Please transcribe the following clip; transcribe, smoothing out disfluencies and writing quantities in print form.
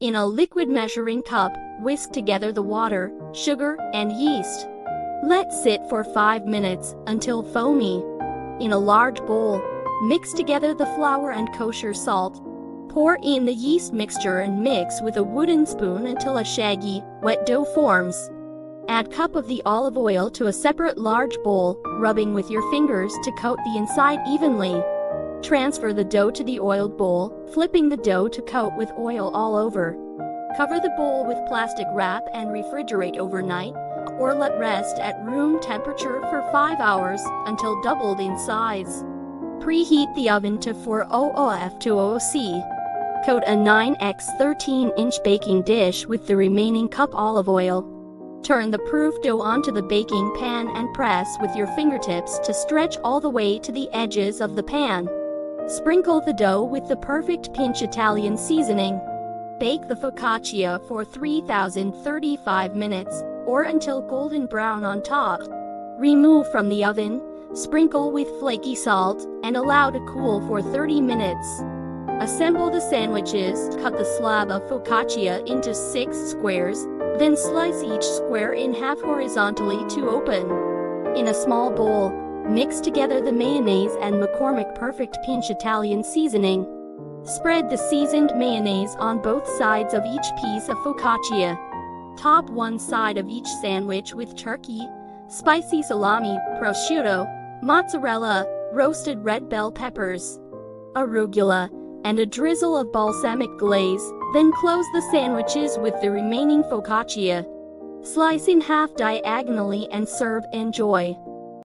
In a liquid measuring cup, whisk together the water, sugar, and yeast. Let sit for 5 minutes until foamy. In a large bowl, mix together the flour and kosher salt. Pour in the yeast mixture and mix with a wooden spoon until a shaggy, wet dough forms. Add cup of the olive oil to a separate large bowl, rubbing with your fingers to coat the inside evenly. Transfer the dough to the oiled bowl, flipping the dough to coat with oil all over. Cover the bowl with plastic wrap and refrigerate overnight, or let rest at room temperature for 5 hours until doubled in size. Preheat the oven to 400 F200C. Coat a 9x 13-inch baking dish with the remaining cup olive oil. Turn the proof dough onto the baking pan and press with your fingertips to stretch all the way to the edges of the pan. Sprinkle the dough with the perfect pinch Italian seasoning. Bake the focaccia for 3,035 minutes, or until golden brown on top. Remove from the oven, sprinkle with flaky salt, and allow to cool for 30 minutes. Assemble the sandwiches, cut the slab of focaccia into 6 squares, then slice each square in half horizontally to open. In a small bowl, mix together the mayonnaise and McCormick Perfect Pinch Italian seasoning. Spread the seasoned mayonnaise on both sides of each piece of focaccia. Top one side of each sandwich with turkey, spicy salami, prosciutto, mozzarella, roasted red bell peppers, arugula, and a drizzle of balsamic glaze, then close the sandwiches with the remaining focaccia. Slice in half diagonally and serve. Enjoy.